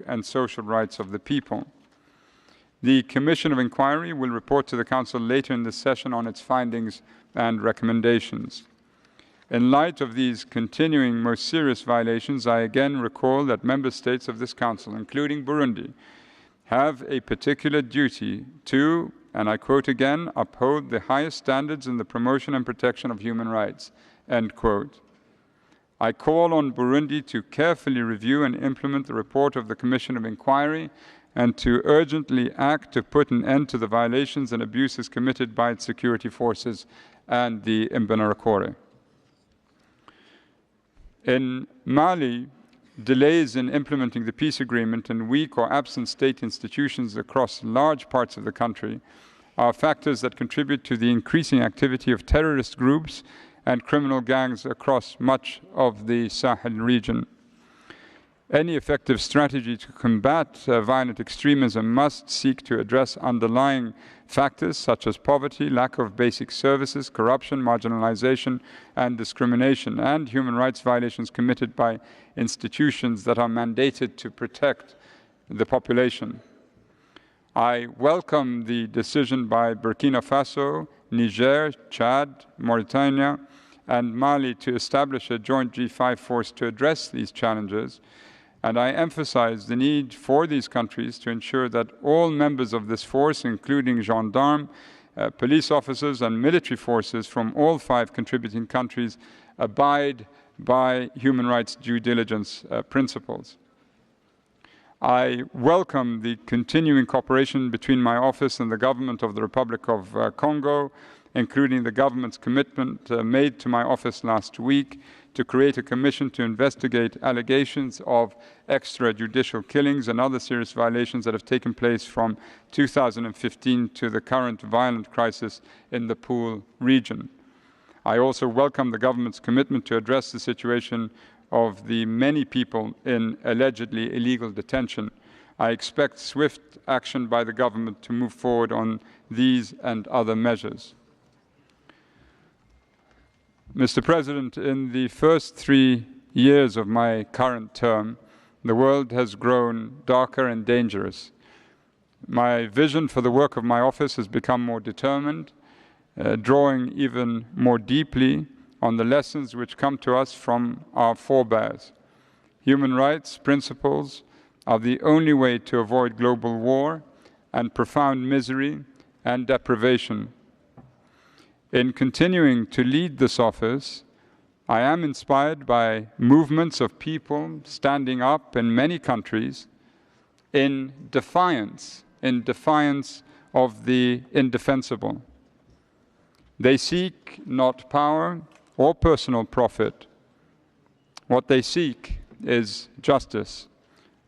and social rights of the people. The Commission of Inquiry will report to the Council later in this session on its findings and recommendations. In light of these continuing most serious violations, I again recall that Member States of this Council, including Burundi, have a particular duty to, and I quote again, uphold the highest standards in the promotion and protection of human rights, end quote. I call on Burundi to carefully review and implement the report of the Commission of Inquiry and to urgently act to put an end to the violations and abuses committed by its security forces and the Imbonerakure. In Mali, delays in implementing the peace agreement and weak or absent state institutions across large parts of the country are factors that contribute to the increasing activity of terrorist groups and criminal gangs across much of the Sahel region. Any effective strategy to combat violent extremism must seek to address underlying factors such as poverty, lack of basic services, corruption, marginalization, and discrimination, and human rights violations committed by institutions that are mandated to protect the population. I welcome the decision by Burkina Faso, Niger, Chad, Mauritania, and Mali to establish a joint G5 force to address these challenges. And I emphasize the need for these countries to ensure that all members of this force, including gendarmes, police officers, and military forces from all 5 contributing countries, abide by human rights due diligence principles. I welcome the continuing cooperation between my office and the government of the Republic of Congo, including the government's commitment made to my office last week to create a commission to investigate allegations of extrajudicial killings and other serious violations that have taken place from 2015 to the current violent crisis in the Pool region. I also welcome the government's commitment to address the situation of the many people in allegedly illegal detention. I expect swift action by the government to move forward on these and other measures. Mr. President, in the first 3 years of my current term, the world has grown darker and dangerous. My vision for the work of my office has become more determined, drawing even more deeply on the lessons which come to us from our forebears. Human rights principles are the only way to avoid global war and profound misery and deprivation. In continuing to lead this office, I am inspired by movements of people standing up in many countries in defiance of the indefensible. They seek not power or personal profit. What they seek is justice.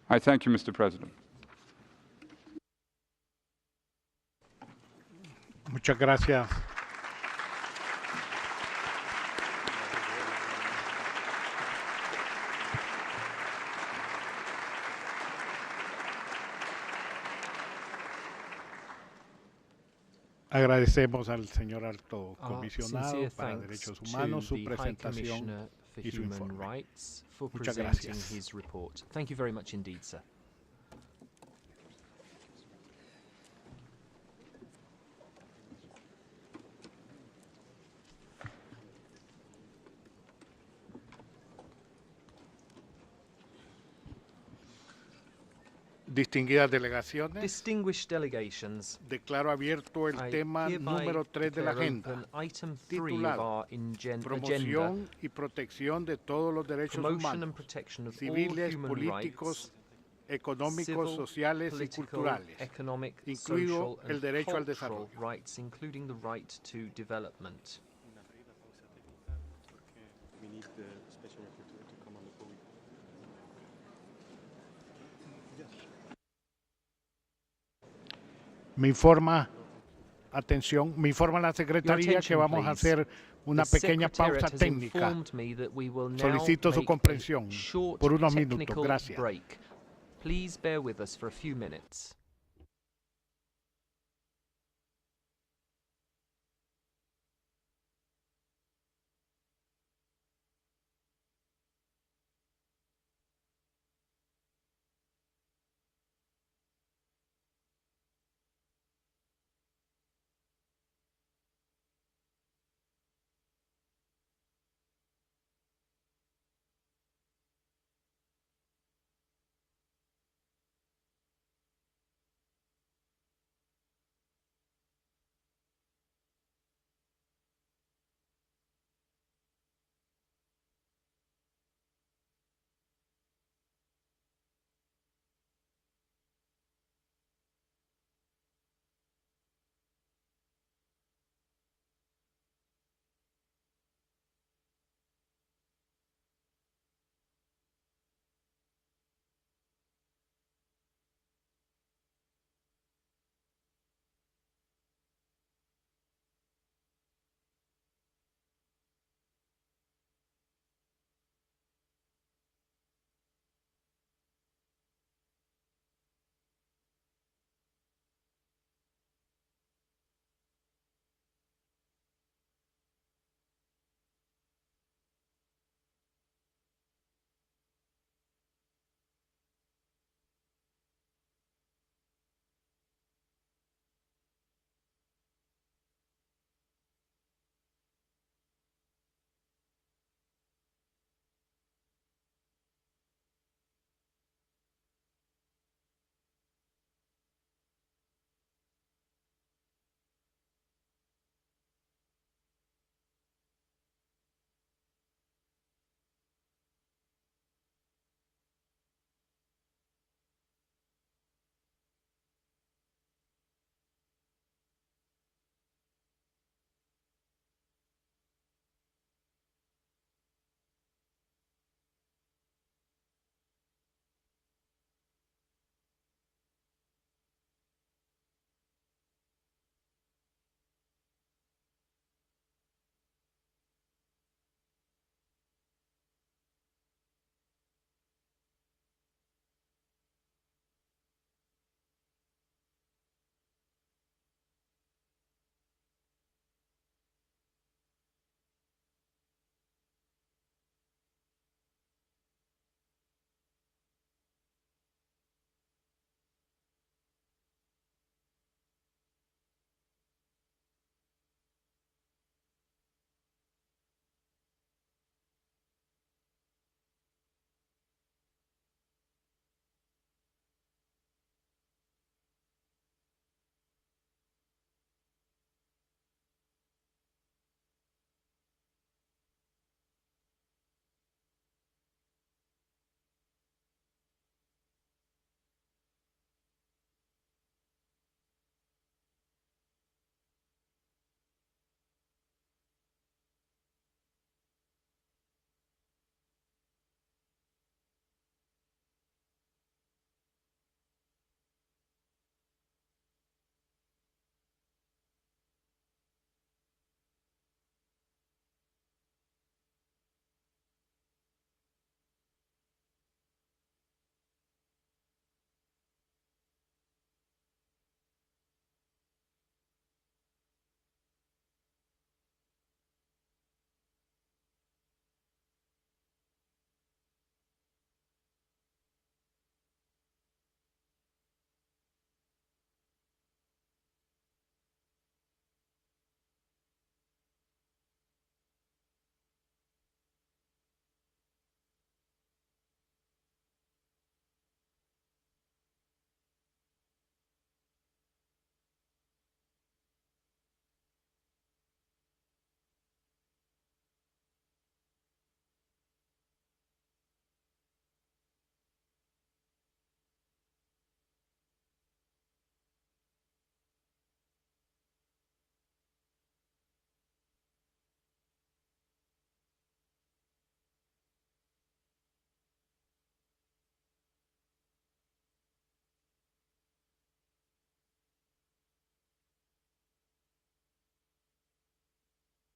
I thank you, Mr. President. Muchas gracias. Agradecemos al señor alto comisionado para derechos humanos su presentación y su informe. Muchas gracias. Thank you very much indeed, sir. Distinguidas delegaciones, Distinguished delegations, declaro abierto el tema número 3 de la agenda, titulado Promoción y protección de todos los derechos humanos, civiles, políticos, económicos, sociales y culturales, incluido el derecho al desarrollo. Me informa, atención, me informa la Secretaría que vamos a hacer una pequeña pausa técnica. Solicito su comprensión por unos minutos. Gracias. Please bear with us for a few minutes.